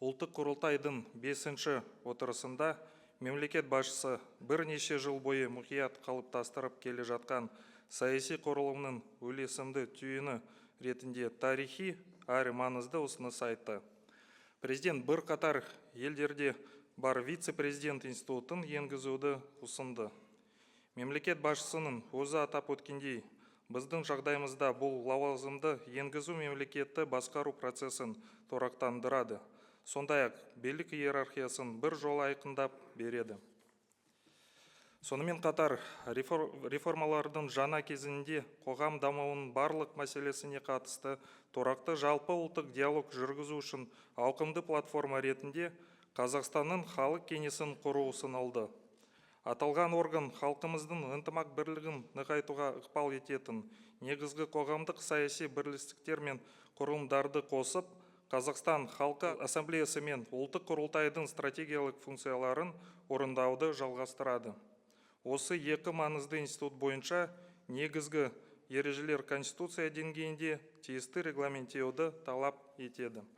Ұлттық құрылтайдың 5-ші отырысында мемлекет басшысы бірнеше жыл бойы мұқият қалыптастырып келе жатқан саяси құрылымның үйлесімді түйіні ретінде тарихи әрі маңызды ұсыныс айтты. Президент бірқатар елдерде бар вице-президент институтын енгізуді ұсынды. Мемлекет басшысының өзі атап өткендей, біздің жағдайымызда бұл лауазымды енгізу мемлекетті басқару процесін тұрақтандырады. Сондай-ақ билік иерархиясын бір жол айқындап береді. Сонымен қатар реформалардың жаңа кезінде қоғам дамуының барлық мәселесіне қатысты тұрақты жалпы ұлттық диалог жүргізу үшін ауқымды платформа ретінде Қазақстанның халық кеңесін құру ұсынылды. Аталған орган халқымыздың ынтымақ бірлігін нығайтуға ықпал ететін негізгі қоғамдық саяси бірлестіктер мен құрылымдарды қосып, Қазақстан халқы ассамблеясы мен ұлттық құрылтайдың стратегиялық функцияларын орындауды жалғастырады. Осы екі маңызды институт бойынша негізгі ережелер Конституция деңгейінде тиісті регламенттеуді талап етеді.